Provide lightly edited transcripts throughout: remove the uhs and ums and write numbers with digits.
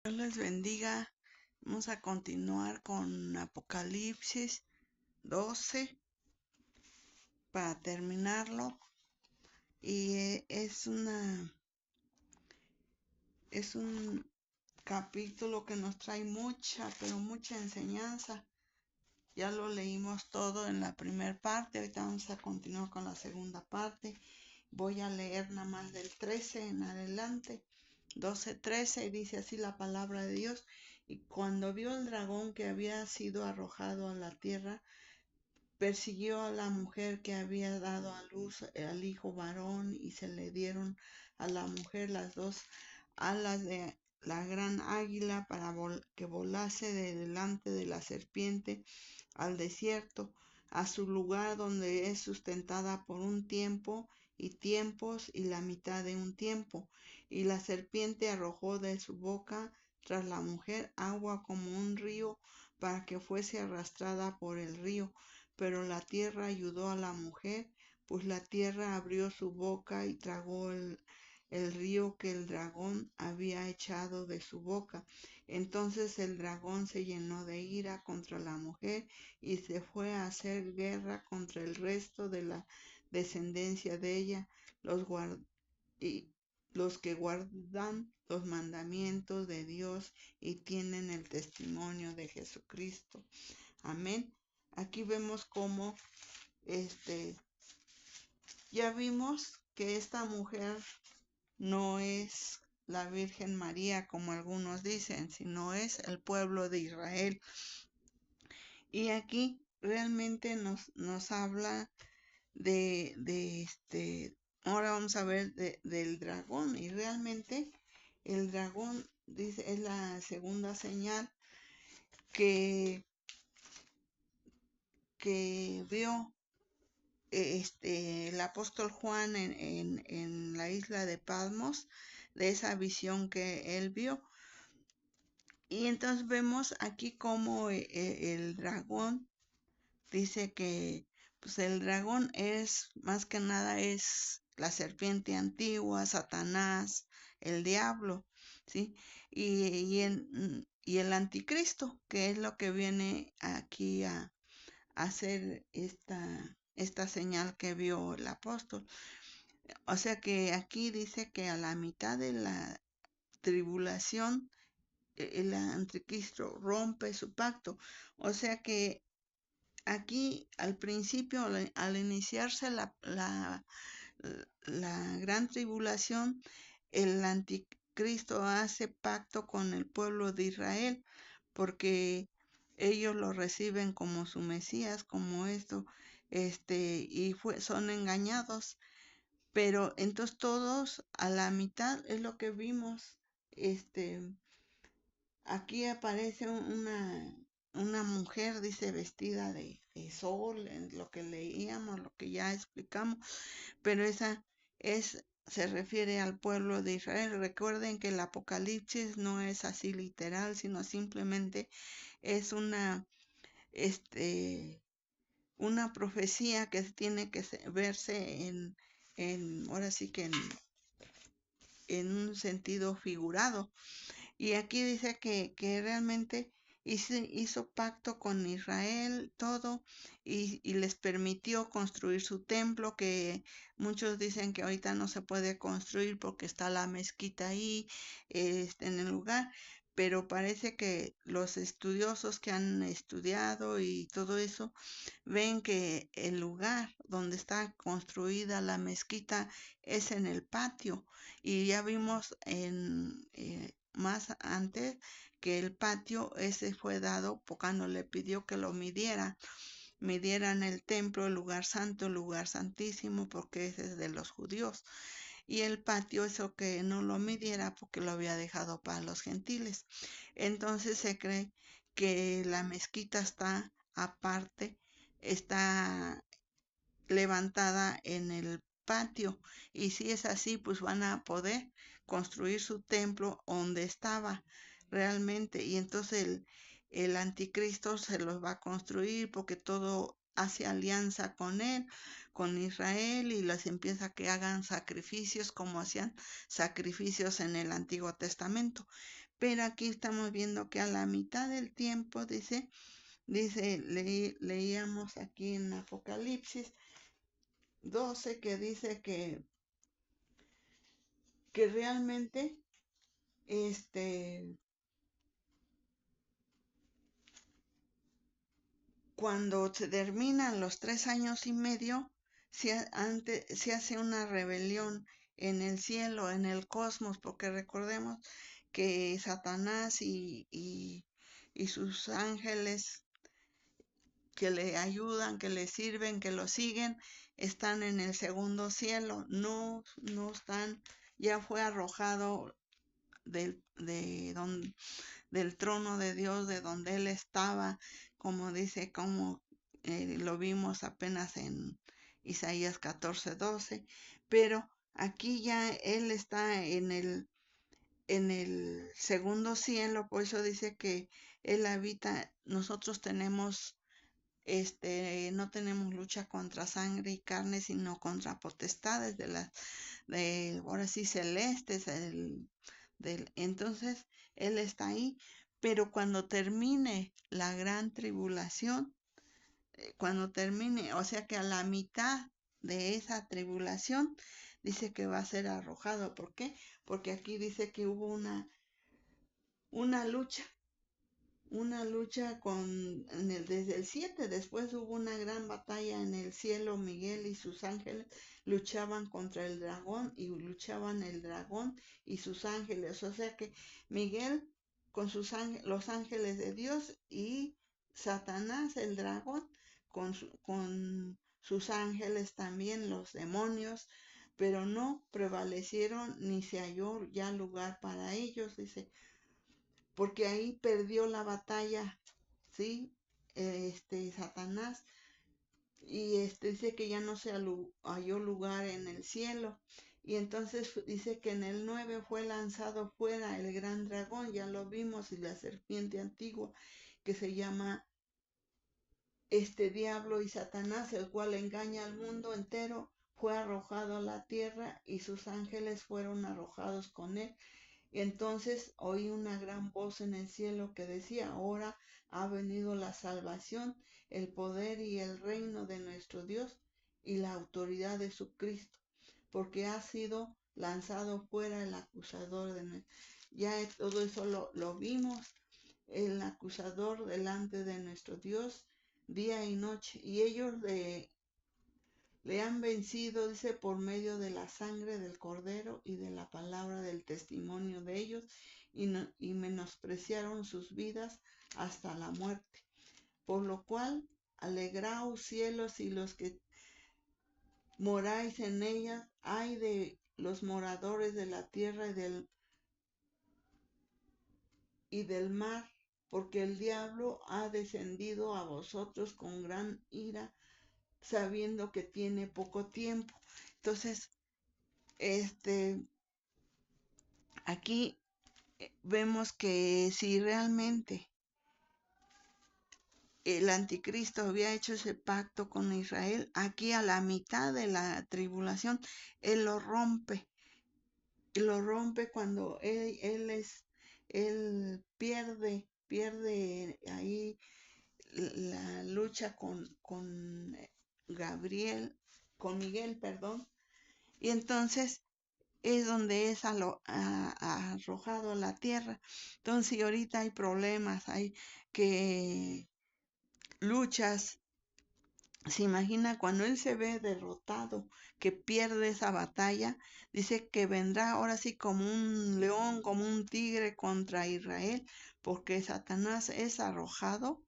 Dios les bendiga. Vamos a continuar con Apocalipsis 12 para terminarlo. Y es un capítulo que nos trae mucha, pero mucha enseñanza. Ya lo leímos todo en la primera parte. Ahorita vamos a continuar con la segunda parte. Voy a leer nada más del 13 en adelante. 12:13 y dice así la palabra de Dios. Y cuando vio el dragón que había sido arrojado a la tierra, persiguió a la mujer que había dado a luz al hijo varón, y se le dieron a la mujer las dos alas de la gran águila para que volase de delante de la serpiente al desierto, a su lugar donde es sustentada por un tiempo y tiempos y la mitad de un tiempo. Y la serpiente arrojó de su boca tras la mujer agua como un río, para que fuese arrastrada por el río. Pero la tierra ayudó a la mujer, pues la tierra abrió su boca y tragó el río que el dragón había echado de su boca. Entonces el dragón se llenó de ira contra la mujer y se fue a hacer guerra contra el resto de la descendencia de ella, los, y los que guardan los mandamientos de Dios y tienen el testimonio de Jesucristo. Amén. Aquí vemos cómo ya vimos que esta mujer no es la Virgen María como algunos dicen, sino es el pueblo de Israel. Y aquí realmente nos habla ahora vamos a ver del dragón. Y realmente el dragón dice, es la segunda señal que, que vio el apóstol Juan en la isla de Patmos, de esa visión que él vio. Y entonces vemos aquí como el dragón dice que pues el dragón es más que nada es la serpiente antigua, Satanás, el diablo, ¿sí? Y el anticristo, que es lo que viene aquí a hacer esta señal que vio el apóstol. O sea que aquí dice que a la mitad de la tribulación el anticristo rompe su pacto. O sea que aquí al principio, al iniciarse la gran tribulación, el anticristo hace pacto con el pueblo de Israel, porque ellos lo reciben como su Mesías, como esto, son engañados. Pero entonces todos a la mitad es lo que vimos. Aquí aparece una mujer, dice, vestida de sol, en lo que leíamos, lo que ya explicamos, pero se refiere al pueblo de Israel. Recuerden que el Apocalipsis no es así literal, sino simplemente es este, una profecía que tiene que verse ahora sí que en un sentido figurado. Y aquí dice que realmente hizo pacto con Israel, todo, y les permitió construir su templo, que muchos dicen que ahorita no se puede construir porque está la mezquita ahí, en el lugar, pero parece que los estudiosos que han estudiado y todo eso ven que el lugar donde está construida la mezquita es en el patio. Y ya vimos más antes que el patio ese fue dado cuando le pidió que lo midieran el templo, el lugar santo, el lugar santísimo, porque ese es de los judíos. Y el patio eso que no lo midiera porque lo había dejado para los gentiles. Entonces se cree que la mezquita está aparte, está levantada en el patio, y si es así pues van a poder construir su templo donde estaba realmente. Y entonces el anticristo se los va a construir porque todo hace alianza con él, con Israel, y les empieza a que hagan sacrificios como hacían sacrificios en el Antiguo Testamento. Pero aquí estamos viendo que a la mitad del tiempo, leíamos aquí en Apocalipsis 12 que dice que realmente cuando se terminan los 3 años y medio, se hace una rebelión en el cielo, en el cosmos, porque recordemos que Satanás y sus ángeles que le ayudan, que le sirven, que lo siguen, están en el segundo cielo, no están, ya fue arrojado del trono de Dios, de donde él estaba, como dice, como lo vimos apenas en Isaías 14:12, pero aquí ya él está en el segundo cielo, por eso dice que él habita, nosotros tenemos no tenemos lucha contra sangre y carne, sino contra potestades ahora sí, celestes, entonces él está ahí, pero cuando termine la gran tribulación, cuando termine, o sea que a la mitad de esa tribulación, dice que va a ser arrojado. ¿Por qué? Porque aquí dice que hubo una lucha desde el 7, después hubo una gran batalla en el cielo, Miguel y sus ángeles luchaban contra el dragón y luchaban el dragón y sus ángeles, o sea que Miguel con los ángeles de Dios y Satanás, el dragón, con sus ángeles también, los demonios, pero no prevalecieron ni se halló ya lugar para ellos, dice, porque ahí perdió la batalla, ¿sí? Satanás, y dice que ya no se halló lugar en el cielo, y entonces dice que en el 9 fue lanzado fuera el gran dragón, ya lo vimos, y la serpiente antigua, que se llama diablo y Satanás, el cual engaña al mundo entero, fue arrojado a la tierra, y sus ángeles fueron arrojados con él. Y entonces oí una gran voz en el cielo que decía, ahora ha venido la salvación, el poder y el reino de nuestro Dios y la autoridad de su Cristo, porque ha sido lanzado fuera el acusador Ya todo eso lo vimos, el acusador delante de nuestro Dios día y noche, y ellos le han vencido, dice, por medio de la sangre del cordero y de la palabra del testimonio de ellos, y menospreciaron sus vidas hasta la muerte. Por lo cual, alegraos cielos y los que moráis en ellas, ay de los moradores de la tierra y del mar, porque el diablo ha descendido a vosotros con gran ira, sabiendo que tiene poco tiempo. Entonces, aquí vemos que si realmente el anticristo había hecho ese pacto con Israel, aquí a la mitad de la tribulación, él lo rompe. Y lo rompe cuando él pierde ahí la lucha con Gabriel, con Miguel, perdón. Y entonces es donde es arrojado a la tierra. Entonces, si ahorita hay problemas, hay que luchas, se imagina cuando él se ve derrotado, que pierde esa batalla, dice que vendrá ahora sí como un león, como un tigre contra Israel, porque Satanás es arrojado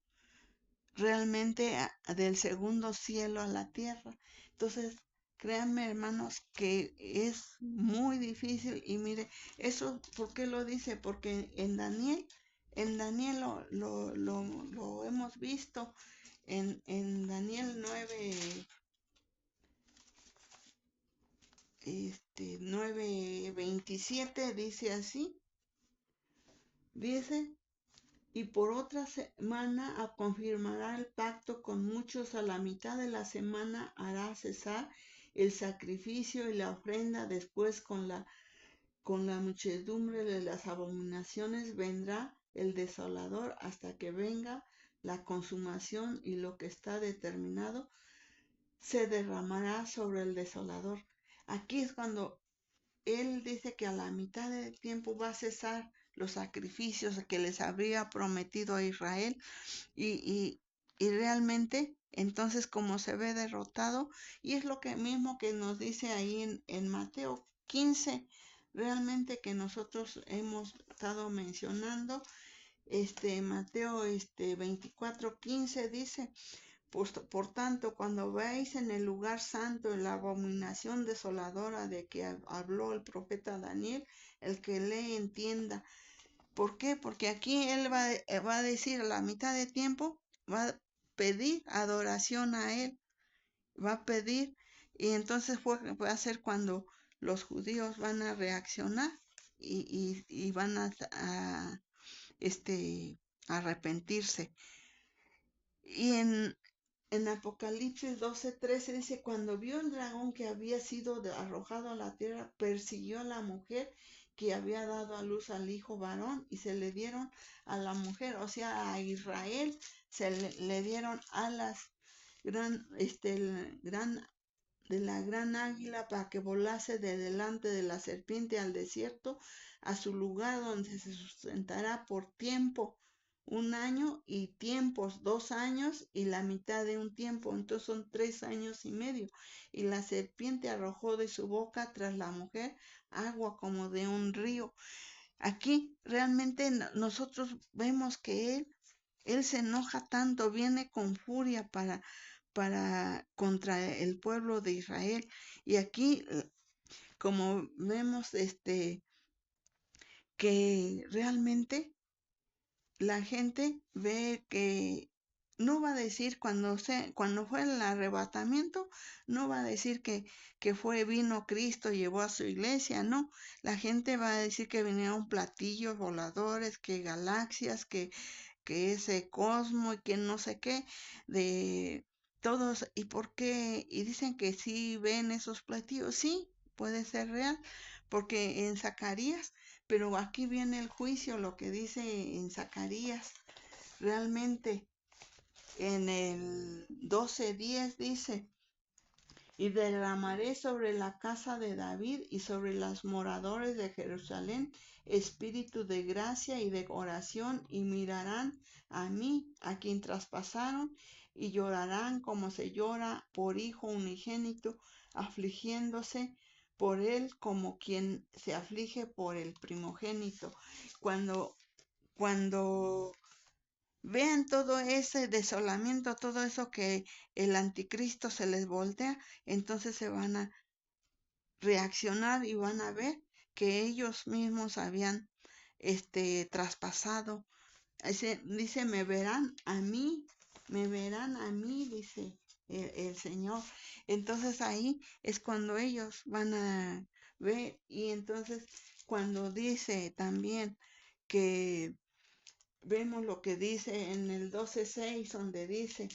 realmente del segundo cielo a la tierra. Entonces, créanme, hermanos, que es muy difícil. Y mire, eso, ¿por qué lo dice? Porque en Daniel lo hemos visto. En Daniel 9:27 dice así. Dice, y por otra semana confirmará el pacto con muchos. A la mitad de la semana hará cesar el sacrificio y la ofrenda. Después con la muchedumbre de las abominaciones vendrá el desolador hasta que venga la consumación, y lo que está determinado se derramará sobre el desolador. Aquí es cuando él dice que a la mitad del tiempo va a cesar los sacrificios que les habría prometido a Israel, y realmente entonces como se ve derrotado, y es lo que mismo que nos dice ahí en Mateo 15, realmente que nosotros hemos estado mencionando. Mateo 24:15 dice: por tanto, cuando veáis en el lugar santo la abominación desoladora de que habló el profeta Daniel, el que lee entienda. ¿Por qué? Porque aquí él va a decir a la mitad de tiempo, va a pedir adoración a él, va a pedir, y entonces va a ser cuando los judíos van a reaccionar y van a arrepentirse. Y en Apocalipsis 12:13 dice: cuando vio el dragón que había sido arrojado a la tierra, persiguió a la mujer que había dado a luz al hijo varón, y se le dieron a la mujer, o sea, a Israel, le dieron alas de la gran águila, para que volase de delante de la serpiente al desierto, a su lugar donde se sustentará por tiempo, 1 año, y tiempos, 2 años, y la mitad de un tiempo, entonces son 3 años y medio. Y la serpiente arrojó de su boca tras la mujer agua como de un río. Aquí realmente nosotros vemos que él se enoja tanto, viene con furia contra el pueblo de Israel. Y aquí, como vemos, que realmente la gente ve que no va a decir cuando fue el arrebatamiento, no va a decir que vino Cristo, llevó a su iglesia, no. La gente va a decir que vinieron platillos voladores, que galaxias, que ese cosmo y que no sé qué, de todos. ¿Y por qué? Y dicen que sí ven esos platillos, sí, puede ser real, porque en Zacarías, pero aquí viene el juicio, lo que dice en Zacarías, realmente en el 12:10 dice: y derramaré sobre la casa de David y sobre los moradores de Jerusalén espíritu de gracia y de oración, y mirarán a mí, a quien traspasaron, y llorarán como se llora por hijo unigénito, afligiéndose por él como quien se aflige por el primogénito. Cuando vean todo ese desolamiento, todo eso que el anticristo se les voltea, entonces se van a reaccionar y van a ver que ellos mismos habían traspasado. Dice: me verán a mí, dice el Señor. Entonces ahí es cuando ellos van a ver. Y entonces cuando dice también que vemos lo que dice en el 12:6, donde dice: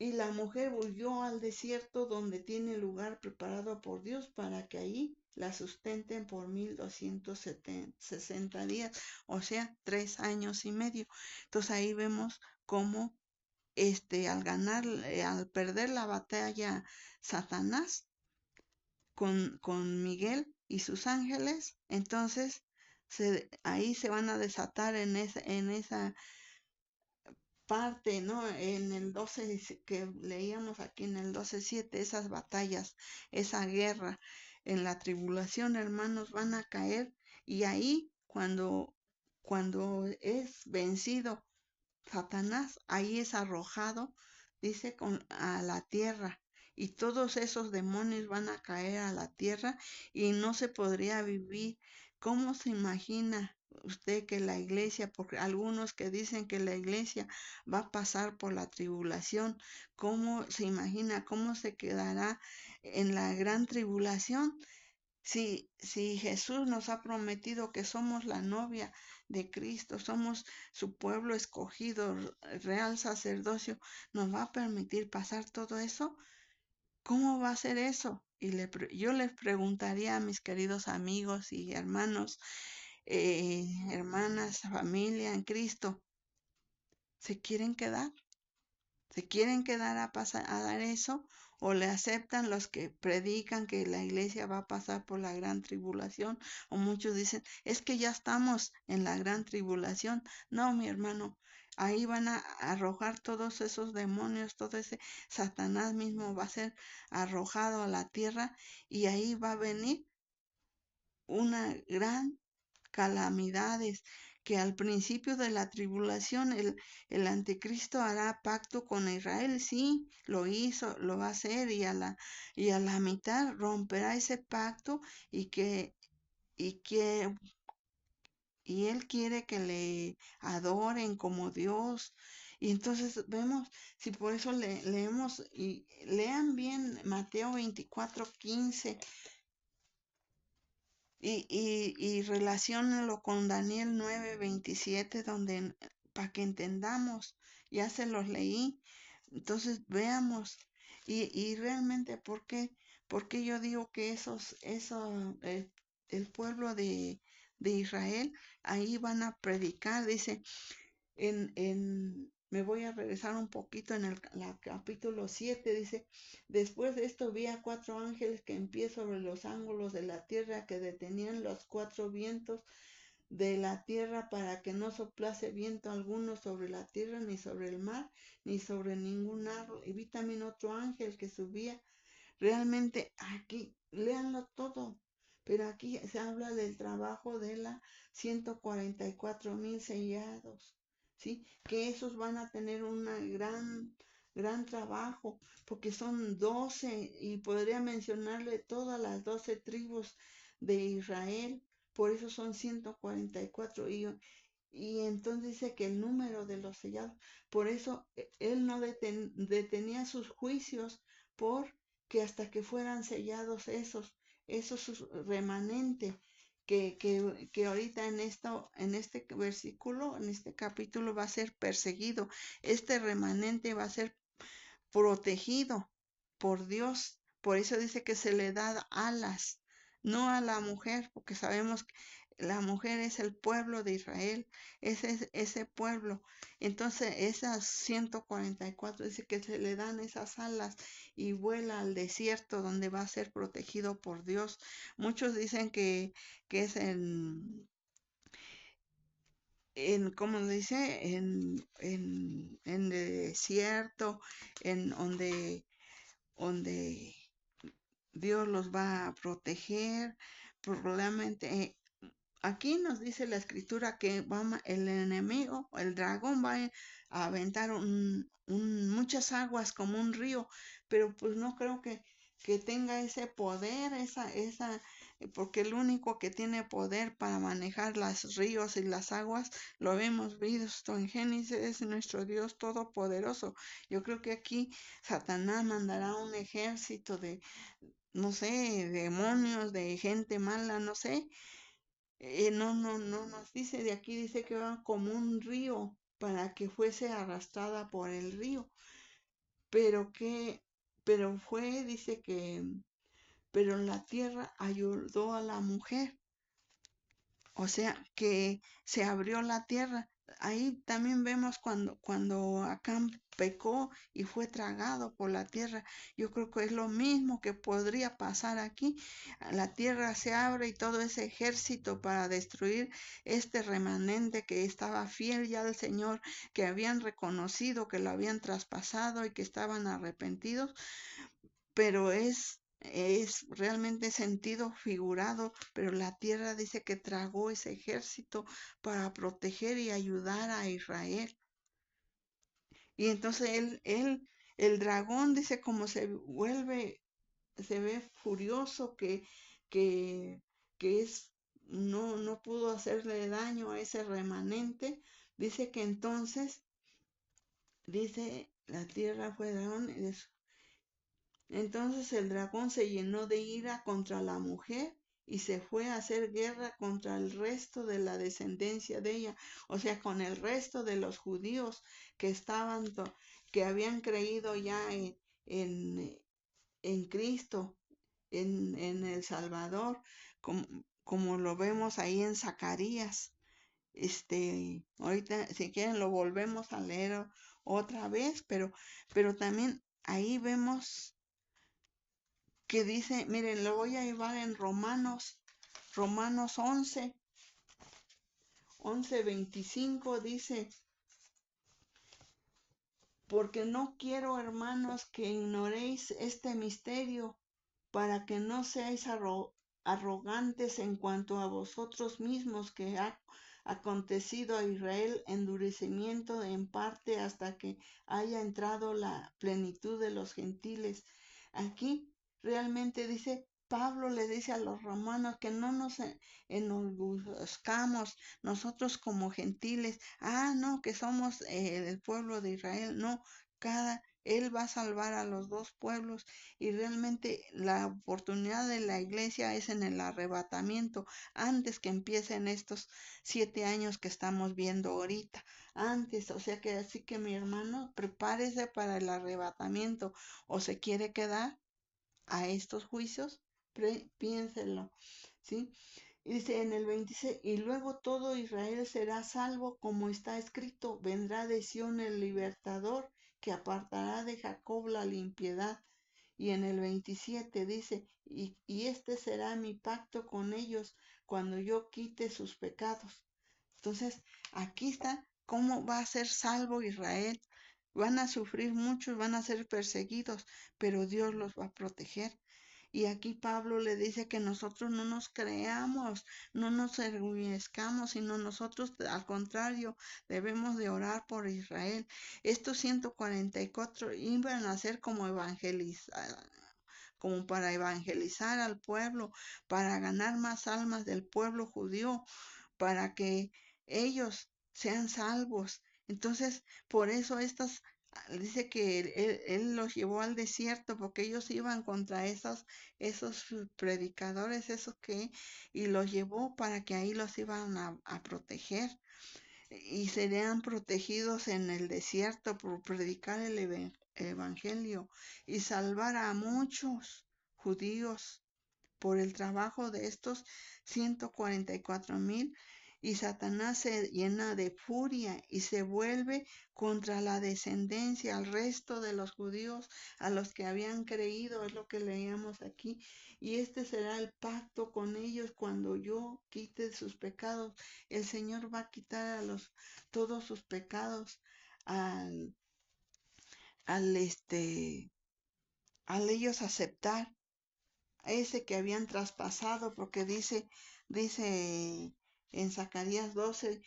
y la mujer huyó al desierto, donde tiene lugar preparado por Dios, para que ahí la sustenten por 1260 días, o sea, 3 años y medio. Entonces ahí vemos cómo al perder la batalla Satanás con Miguel y sus ángeles, entonces ahí se van a desatar en esa parte, ¿no? En el 12 que leíamos aquí, en el 12:7, esas batallas, esa guerra en la tribulación, hermanos, van a caer. Y ahí cuando es vencido Satanás, ahí es arrojado, dice, a la tierra. Y todos esos demonios van a caer a la tierra y no se podría vivir. ¿Cómo se imagina usted que la iglesia, porque algunos que dicen que la iglesia va a pasar por la tribulación, cómo se imagina, cómo se quedará en la gran tribulación? Si Jesús nos ha prometido que somos la novia de Cristo, somos su pueblo escogido, real sacerdocio, ¿nos va a permitir pasar todo eso? ¿Cómo va a ser eso? Y yo les preguntaría a mis queridos amigos y hermanos, hermanas, familia en Cristo, ¿se quieren quedar? ¿Se quieren quedar a dar eso? ¿O le aceptan los que predican que la iglesia va a pasar por la gran tribulación? O muchos dicen, es que ya estamos en la gran tribulación. No, mi hermano, ahí van a arrojar todos esos demonios, todo ese Satanás mismo va a ser arrojado a la tierra y ahí va a venir una gran calamidades, que al principio de la tribulación el anticristo hará pacto con Israel, sí, lo hizo, lo va a hacer y a la mitad romperá ese pacto y y que y él quiere que le adoren como Dios. Y entonces vemos, si por eso leemos y lean bien Mateo 24:15 y relaciónenlo con Daniel 9:27, donde para que entendamos, ya se los leí. Entonces veamos, y realmente, ¿por qué yo digo que el pueblo de Israel, ahí van a predicar? Dice, me voy a regresar un poquito en el capítulo 7, dice, después de esto vi a 4 ángeles que en pie sobre los ángulos de la tierra, que detenían los 4 vientos de la tierra para que no soplase viento alguno sobre la tierra, ni sobre el mar, ni sobre ningún árbol. Y vi también otro ángel que subía. Realmente aquí, léanlo todo, pero aquí se habla del trabajo de la 144,000 sellados, ¿sí? Que esos van a tener una gran trabajo, porque son 12, y podría mencionarle todas las 12 tribus de Israel, por eso son 144, y entonces dice que el número de los sellados, por eso él no detenía sus juicios por que hasta que fueran sellados esos remanentes que ahorita en este versículo, en este capítulo va a ser perseguido. Este remanente va a ser protegido por Dios. Por eso dice que se le da alas, no a la mujer, porque sabemos que la mujer es el pueblo de Israel, ese pueblo. Entonces, esas 144 dice que se le dan esas alas y vuela al desierto donde va a ser protegido por Dios. Muchos dicen que es ¿cómo dice? En el desierto, en donde Dios los va a proteger. Probablemente aquí nos dice la escritura que el enemigo, el dragón va a aventar muchas aguas como un río, pero pues no creo que tenga ese poder, porque el único que tiene poder para manejar los ríos y las aguas, lo hemos visto en Génesis, es nuestro Dios todopoderoso. Yo creo que aquí Satanás mandará un ejército de, no sé, demonios, de gente mala, no sé. No nos dice de aquí, dice que va como un río para que fuese arrastrada por el río, pero dice pero la tierra ayudó a la mujer, o sea, que se abrió la tierra. Ahí también vemos cuando Acán pecó y fue tragado por la tierra. Yo creo que es lo mismo que podría pasar aquí. La tierra se abre y todo ese ejército para destruir este remanente que estaba fiel ya al Señor, que habían reconocido que lo habían traspasado y que estaban arrepentidos, pero es realmente sentido figurado, pero la tierra dice que tragó ese ejército para proteger y ayudar a Israel. Y entonces el dragón dice como se ve furioso que, que no pudo hacerle daño a ese remanente. Dice que entonces, dice, la tierra fue dragón. Entonces el dragón se llenó de ira contra la mujer y se fue a hacer guerra contra el resto de la descendencia de ella, o sea, con el resto de los judíos que que habían creído ya en, en Cristo, en el Salvador, como, como lo vemos ahí en Zacarías. Ahorita si quieren lo volvemos a leer otra vez, pero también ahí vemos que dice, miren, lo voy a llevar en Romanos 11:25 dice, porque no quiero, hermanos, que ignoréis este misterio, para que no seáis arrogantes en cuanto a vosotros mismos, que ha acontecido a Israel endurecimiento en parte hasta que haya entrado la plenitud de los gentiles. Aquí realmente dice, Pablo le dice a los romanos que no nos enorgullezcamos nosotros como gentiles, no, que somos el pueblo de Israel, no, él va a salvar a los dos pueblos y realmente la oportunidad de la iglesia es en el arrebatamiento, antes que empiecen estos 7 años que estamos viendo ahorita, antes, o sea que así que mi hermano, prepárese para el arrebatamiento, o se quiere quedar a estos juicios, piénselo, ¿sí? Y dice en el 26, y luego todo Israel será salvo, como está escrito, vendrá de Sión el libertador, que apartará de Jacob la impiedad. Y en el 27 dice, y este será mi pacto con ellos cuando yo quite sus pecados. Entonces, aquí está cómo va a ser salvo Israel. Van a sufrir muchos, van a ser perseguidos, pero Dios los va a proteger. Y aquí Pablo le dice que nosotros no nos creamos, no nos enorgullezcamos, sino nosotros al contrario debemos de orar por Israel. Estos 144 iban a ser como para evangelizar al pueblo, para ganar más almas del pueblo judío, para que ellos sean salvos. Entonces, por eso dice que él los llevó al desierto porque ellos iban contra esos predicadores, y los llevó para que ahí los iban a proteger y serían protegidos en el desierto por predicar el evangelio y salvar a muchos judíos por el trabajo de estos 144,000. Y Satanás se llena de furia y se vuelve contra la descendencia, al resto de los judíos, a los que habían creído, es lo que leíamos aquí. Y este será el pacto con ellos cuando yo quite sus pecados. El Señor va a quitar todos sus pecados al, al, al ellos aceptar ese que habían traspasado, porque dice en Zacarías 12,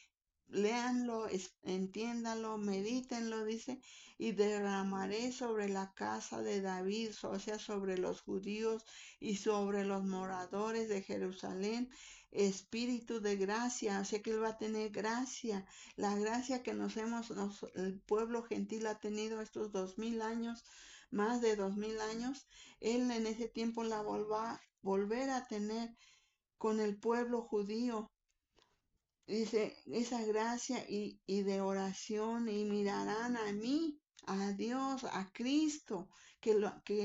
léanlo, entiéndanlo, medítenlo, dice, y derramaré sobre la casa de David, o sea, sobre los judíos y sobre los moradores de Jerusalén, espíritu de gracia, o sea que él va a tener gracia, la gracia que el pueblo gentil ha tenido estos 2000 años, más de 2000 años, él en ese tiempo la volver a tener con el pueblo judío. Dice, esa gracia y de oración, y mirarán a mí, a Dios, a Cristo, que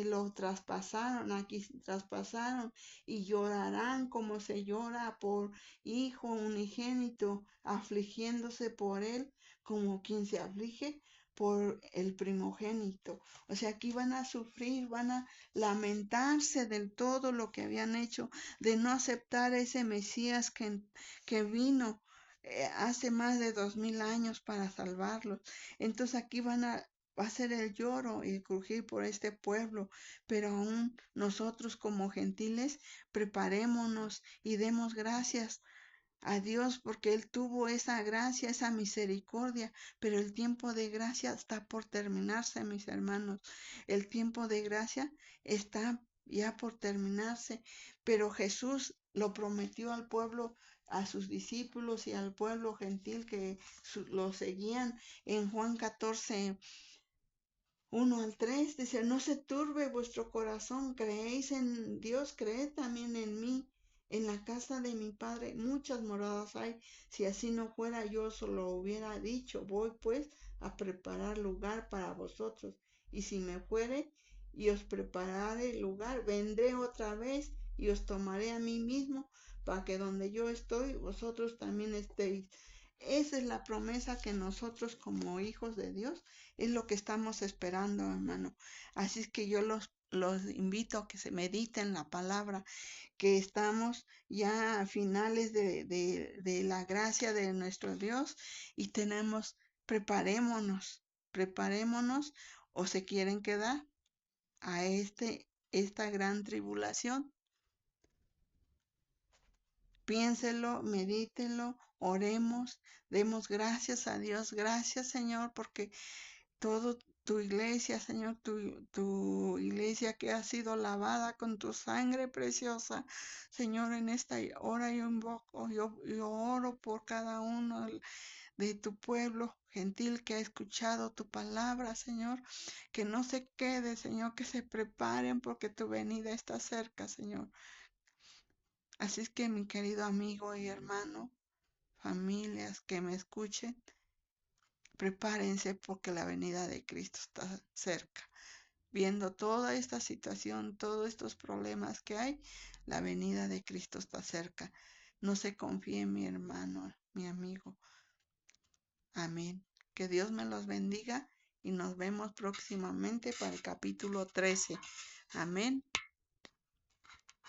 lo traspasaron, aquí traspasaron, y llorarán como se llora por hijo unigénito, afligiéndose por él, como quien se aflige por el primogénito. O sea, aquí van a sufrir, van a lamentarse de todo lo que habían hecho, de no aceptar ese Mesías que vino hace más de 2000 años para salvarlos. Entonces aquí va a ser el lloro y el crujir por este pueblo, pero aún nosotros como gentiles preparémonos y demos gracias a Dios porque Él tuvo esa gracia, esa misericordia, pero el tiempo de gracia está por terminarse, mis hermanos. El tiempo de gracia está ya por terminarse, pero Jesús lo prometió al pueblo, a sus discípulos y al pueblo gentil que lo seguían en Juan 14, 1 al 3, dice, no se turbe vuestro corazón, creéis en Dios, creed también en mí. En la casa de mi Padre muchas moradas hay. Si así no fuera, yo solo hubiera dicho, voy pues a preparar lugar para vosotros. Y si me fuere y os preparare lugar, vendré otra vez y os tomaré a mí mismo, para que donde yo estoy, vosotros también estéis. Esa es la promesa que nosotros como hijos de Dios es lo que estamos esperando, hermano. Así es que yo los invito a que se mediten la palabra, que estamos ya a finales de la gracia de nuestro Dios y preparémonos o se quieren quedar a esta gran tribulación. Piénselo, medítelo, oremos, demos gracias a Dios. Gracias, Señor, porque todo tu iglesia, Señor, tu iglesia que ha sido lavada con tu sangre preciosa. Señor, en esta hora yo invoco, yo oro por cada uno de tu pueblo gentil que ha escuchado tu palabra, Señor, que no se quede, Señor, que se preparen porque tu venida está cerca, Señor. Así es que mi querido amigo y hermano, familias que me escuchen, prepárense porque la venida de Cristo está cerca. Viendo toda esta situación, todos estos problemas que hay, la venida de Cristo está cerca. No se confíe, mi hermano, mi amigo. Amén. Que Dios me los bendiga y nos vemos próximamente para el capítulo 13. Amén.